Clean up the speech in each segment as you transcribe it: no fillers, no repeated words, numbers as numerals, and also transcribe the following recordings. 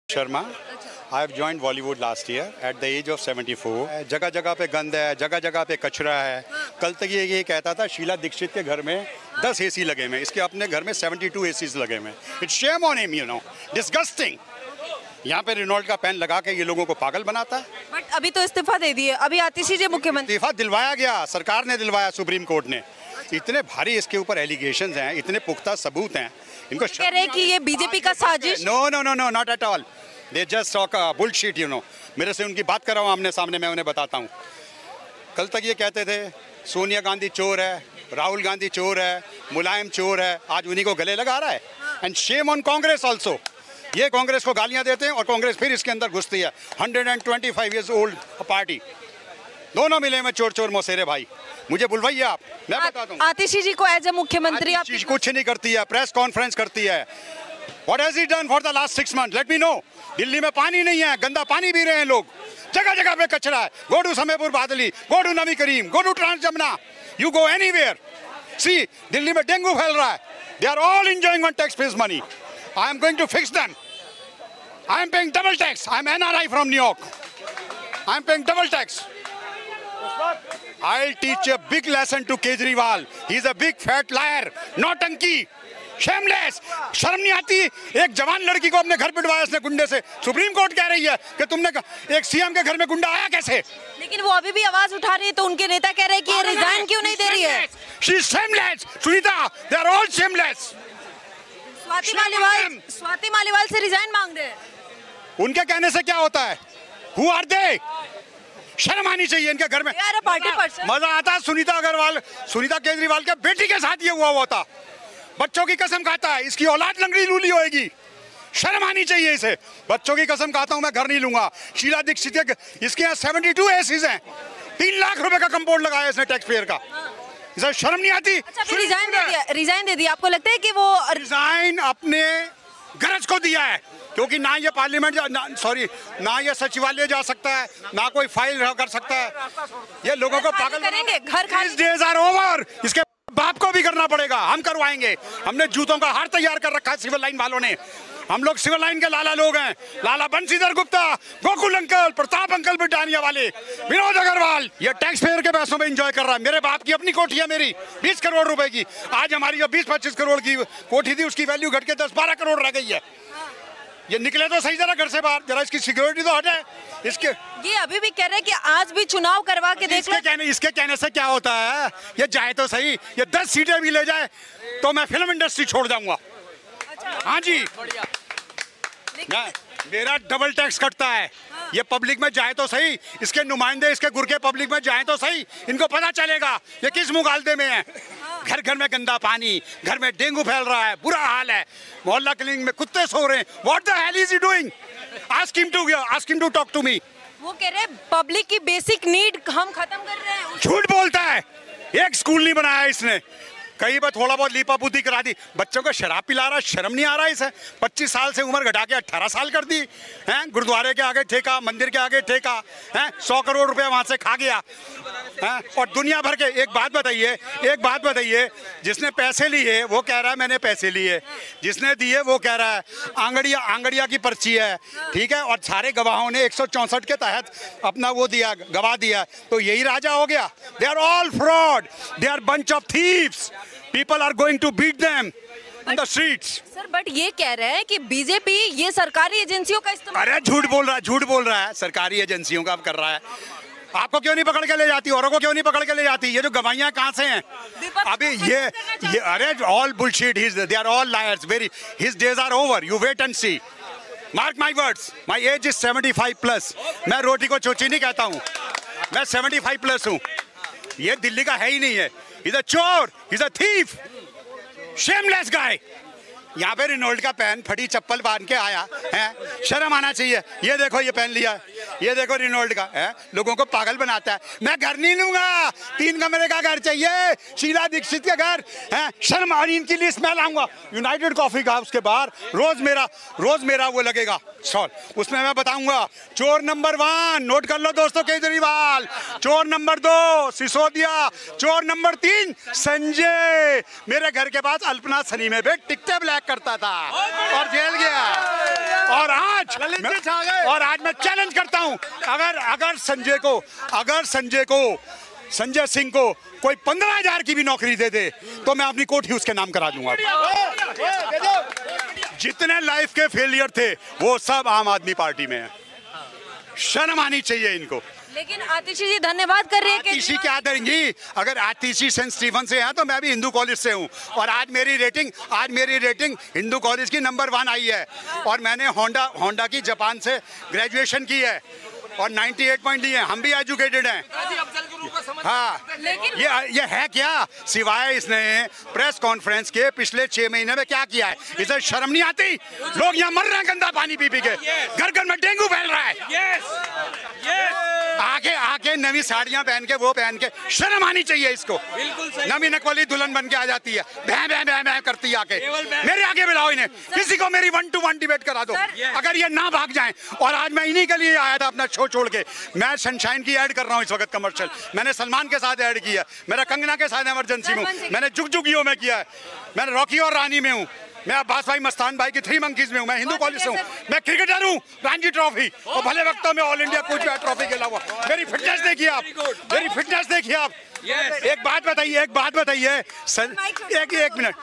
Sharma, I have joined Bollywood last year at the age of 74. जगह जगह पे गंद है, जगह जगह पे कचरा है। कल तक ये कहता था शीला दीक्षित के घर में 10 एसी लगे हुए, इसके अपने घर में 72 एसीज लगे हुए। It's shame on him, you know, disgusting. यहाँ पे रेनॉल्ड का पेन लगा के ये लोगों को पागल बनाता है। बट अभी तो इस्तीफा दे दिए, अभी आतिशी जी मुख्यमंत्री। इस्तीफा दिलवाया गया, सरकार ने दिलवाया, सुप्रीम कोर्ट ने। इतने भारी इसके ऊपर एलिगेशंस हैं, इतने पुख्ता सबूत हैं, इनको कह रहे हैं कि ये बीजेपी का साजिश। No no no no, not at all. They just talk bullshit, you know. मेरे से उनकी बात कराओ आमने सामने, मैं उन्हें बताता हूँ। कल तक ये कहते थे सोनिया गांधी चोर है, राहुल गांधी चोर है, मुलायम चोर है, आज उन्हीं को गले लगा रहा है। And shame on Congress also. ये कांग्रेस को गालियां देते हैं और कांग्रेस फिर इसके अंदर घुसती है। 125 ईयर्स ओल्ड पार्टी, दोनों मिले में चोर चोर मौसेरे भाई। मुझे बुलवाइए आप, मैं बताता हूँ। आतिशी जी को एज ए मुख्यमंत्री आप कुछ नहीं करती है, प्रेस कॉन्फ्रेंस करती है। What has he done for the last 6 months? Let me know. Delhi में पानी नहीं है, गंदा पानी पी रहे हैं लोग, जगह जगह पे कचरा है। Go to Samaypur Badli, go to Nabi Karim, go to trans Jamuna, you go anywhere. See, Delhi में डेंगू फैल रहा है। They are all enjoying on taxpayers' money. I am going to fix them. I am paying double tax. I am NRI from New York. I am paying double tax. I'll teach a big lesson to Kejriwal. He's a big fat liar, nautanki, shameless. शर्म नहीं आती? एक जवान लड़की को अपने घर पिटवाया इसने गुंडे से। सुप्रीम कोर्ट कह रही है कि तुमने एक सीएम के घर में गुंडा आया कैसे? लेकिन वो अभी भी आवाज उठा रही है, तो उनके नेता कह रहे हैं कि ये रिजाइन क्यों नहीं दे रही है? She is shameless. Sunita, they are all shameless. Swati Maliwal से रिजाइन मांग रहे हैं। उनके कहने से क्या होता है? Who are they? शर्म आनी चाहिए इनके घर में। पार्टी पर्सन मजा आता। सुनीता केजरीवाल के बेटी के साथ ये हुआ था। बच्चों की कसम खाता है, इसकी औलाद लंगड़ी लूली होएगी। शर्म आनी चाहिए इसे। बच्चों की कसम खाता हूं, मैं घर नहीं लूंगा। शीला दीक्षित के इसके यहाँ 72 एसीज हैं, 3 लाख रुपए का कंपाउंड लगाया इसने टैक्स पेयर का। इसे शर्म नहीं आती? अच्छा, रिजाइन दे दिया। आपको लगता है कि वो रिजाइन अपने गरज को दिया है, क्योंकि ना ये पार्लियामेंट ना ये सचिवालय जा सकता है, ना कोई फाइल कर सकता है। ये लोगों को पागल करेंगे। घर खाली डेज आर ओवर। इसके बाप को भी करना पड़ेगा, हम करवाएंगे। हमने जूतों का हार तैयार कर रखा है सिविल लाइन वालों ने। हम लोग सिविल लाइन के लाला लोग हैं। Lala Banshidhar Gupta, Gokul uncle, Pratap uncle, Britannia वाले, विनोद अग्रवाल। ये टैक्स पेयर के पैसों में एंजॉय कर रहा है। मेरे बाप की अपनी कोठी है, मेरी 20 करोड़ रुपए की। आज हमारी जो 20-25 करोड़ की कोठी थी, उसकी वैल्यू घट के 10-12 करोड़ रह गई है। ये निकले तो सही जरा घर से बाहर, जरा इसकी सिक्योरिटी तो हटे। इसके ये अभी भी कह रहे हैं कि आज भी चुनाव करवा के देख लो। इसके कहने से क्या होता है? ये जाए तो सही, ये 10 सीटें भी ले जाए तो मैं फिल्म इंडस्ट्री छोड़ जाऊंगा। हाँ जी, मेरा डबल टैक्स कटता है। ये पब्लिक में जाए तो सही, इसके नुमाइंदे इसके गुर के पब्लिक में जाए तो सही, इनको पता चलेगा ये किस मुगालदे में है। घर घर में गंदा पानी, घर में डेंगू फैल रहा है, बुरा हाल है। मोहल्ला क्लिनिक में कुत्ते सो रहे हैं। What the hell is he doing? Ask him to talk to me. वो कह रहे हैं पब्लिक की बेसिक नीड हम खत्म कर रहे हैं। झूठ बोलता है। एक स्कूल नहीं बनाया इसने, कई बार थोड़ा बहुत लीपा पुती करा दी। बच्चों को शराब पिला रहा है, शर्म नहीं आ रहा है इसे। 25 साल से उम्र घटा के 18 साल कर दी हैं। गुरुद्वारे के आगे ठेका, मंदिर के आगे ठेका हैं। 100 करोड़ रुपए वहां से खा गया हैं। और दुनिया भर के एक बात बताइए, जिसने पैसे लिए वो कह रहा है मैंने पैसे लिए, जिसने दिए वो कह रहा है आंगड़िया की पर्ची है, ठीक है। और सारे गवाहों ने 164 के तहत अपना वो दिया, गवाह दिया, तो यही राजा हो गया। They are all fraud, they are bunch of thieves. People are going to beat them on the streets. Sir, but ये कह रहे हैं कि बीजेपी ये सरकारी एजेंसियों का इस्तेमाल। अरे झूठ बोल रहा है। सरकारी एजेंसियों का कर रहा है। आपको क्यों नहीं पकड़ के ले जाती? औरों को क्यों नहीं पकड़ के ले जाती? ये जो गवाहियां कहाँ से हैं? अभी ये अरे all bullshit, they are all liars. His days are over. You wait and see. Mark my words. My age is 75+. मैं रोटी को चोची नहीं कहता हूँ, मैं 75+ हूँ। ये दिल्ली का है ही नहीं है। He's a चोर, he's a thief, shameless guy. यहाँ पे रेनॉल्ड का पेन फटी चप्पल बांध के आया है। शर्म आना चाहिए। ये देखो, ये पहन लिया, ये देखो रिनोल्ड का है, लोगों को पागल बनाता है। मैं घर नहीं लूंगा, 3 कमरे का घर चाहिए, शीला दीक्षित के घर है। शर्म और इनकी लिस्ट मैं लाऊंगा यूनाइटेड कॉफी का, उसके बाहर रोज मेरा वो लगेगा स्टॉल, उसमें मैं बताऊंगा चोर नंबर 1 नोट कर लो दोस्तों केजरीवाल, चोर नंबर 2 सिसोदिया, चोर नंबर 3 संजय। मेरे घर के पास अल्पना सनी में भी टिकटे ब्लैक करता था और जेल गया। और आज मैं चैलेंज करता हूं, अगर संजय सिंह को कोई 15,000 की भी नौकरी दे दे तो मैं अपनी कोठी उसके नाम करा दूंगा। जितने लाइफ के फेलियर थे वो सब आम आदमी पार्टी में है। शर्म आनी चाहिए इनको। लेकिन आतिशी जी धन्यवाद कर रही है। आतिशी क्या करेंगी? अगर आतिशी सेंट स्टीफन से है तो मैं भी हिंदू कॉलेज से हूँ, और आज मेरी रेटिंग हिंदू कॉलेज की नंबर 1 आई है। और मैंने होंडा की जापान से ग्रेजुएशन की है और 98 पॉइंट लिए। हम भी एजुकेटेड हैं। हाँ, ये है क्या? सिवाय इसने प्रेस कॉन्फ्रेंस के पिछले 6 महीने में क्या किया है? इसे शर्म नहीं आती? लोग यहाँ मर रहे हैं गंदा पानी पी के, घर घर में डेंगू फैल रहा है। आके नवी साड़ियां पहन के शर्म आनी चाहिए इसको। नवी नकवाली दुल्हन बन के आ जाती है, भैं करती है आके। मेरे आगे बुलाओ इन्हें, किसी को मेरी 1-to-1 डिबेट करा दो अगर ये ना भाग जाएं। और आज मैं इन्हीं के लिए आया था अपना शो छोड़ के। मैं सनशाइन की ऐड कर रहा हूँ इस वक्त कमर्शियल, मैंने सलमान के साथ ऐड किया, मेरा कंगना के साथ इमरजेंसी में, मैंने जुग जुगियों में किया है, मैंने रॉकी और रानी में हूँ, मैं अब्बास भाई मस्तान भाई की 3 मंकीज में हूँ, मैं हिंदू कॉलेज से हूँ, मैं क्रिकेटर हूँ, रणजी ट्रॉफी और भले वक्तों में ऑल इंडिया कूच बैट ट्रॉफी खेला हुआ। मेरी फिटनेस देखिए आप, एक बात बताइए एक मिनट,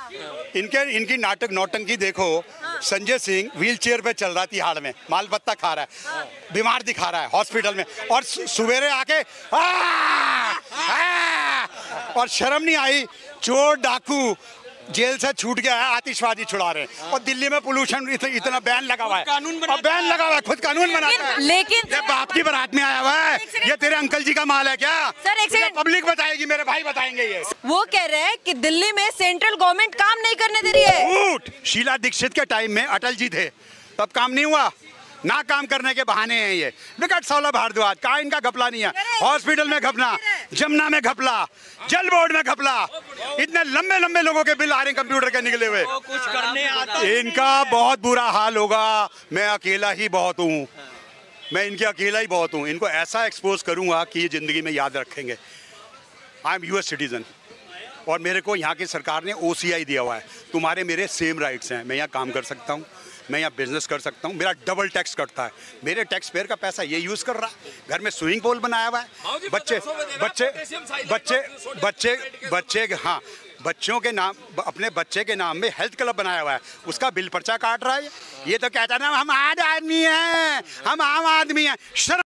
इनकी नाटक नौटंकी देखो। संजय सिंह व्हील चेयर पे चल रहा तिहाड़ में, माल पत्ता खा रहा है, बीमार दिखा रहा है हॉस्पिटल में, और सवेरे आके और शर्म नहीं आई? चोर डाकू जेल से छूट गया है, आतिशबाजी छुड़ा रहे हैं। और दिल्ली में पोल्यूशन इतना बैन लगा हुआ है, खुद कानून बनाता है। लेकिन ये बाप की बारात में आया हुआ है, ये तेरे अंकल जी का माल है क्या? सर पब्लिक बताएगी, मेरे भाई बताएंगे। ये वो कह रहे हैं कि दिल्ली में सेंट्रल गवर्नमेंट काम नहीं करने दे रही है। झूठ। शीला दीक्षित के टाइम में अटल जी थे, तब काम नहीं हुआ ना, काम करने के बहाने हैं ये। विकट सौला भारद्वाज कहा, इनका घपला नहीं है। हॉस्पिटल में घपला, जमुना में घपला, जल बोर्ड में घपला, इतने लंबे लंबे लोगों के बिल आ रहे हैं कंप्यूटर के निकले हुए। कुछ करने आता इनका बहुत बुरा हाल होगा। मैं अकेला ही बहुत हूँ, मैं इनके अकेला ही बहुत हूँ। इनको ऐसा एक्सपोज करूंगा कि ये जिंदगी में याद रखेंगे। आई एम US सिटीजन और मेरे को यहाँ की सरकार ने OCI दिया हुआ है, तुम्हारे मेरे सेम राइट्स हैं। मैं यहाँ काम कर सकता हूँ, मैं यहाँ बिजनेस कर सकता हूँ, मेरा डबल टैक्स कटता है, मेरे टैक्स पेयर का पैसा ये यूज़ कर रहा है। घर में स्विमिंग पूल बनाया हुआ है, बच्चों के नाम, अपने बच्चे के नाम में हेल्थ क्लब बनाया हुआ है, उसका बिल पर्चा काट रहा है। ये तो कहता है ना हम आम आदमी हैं, हम आम आदमी हैं।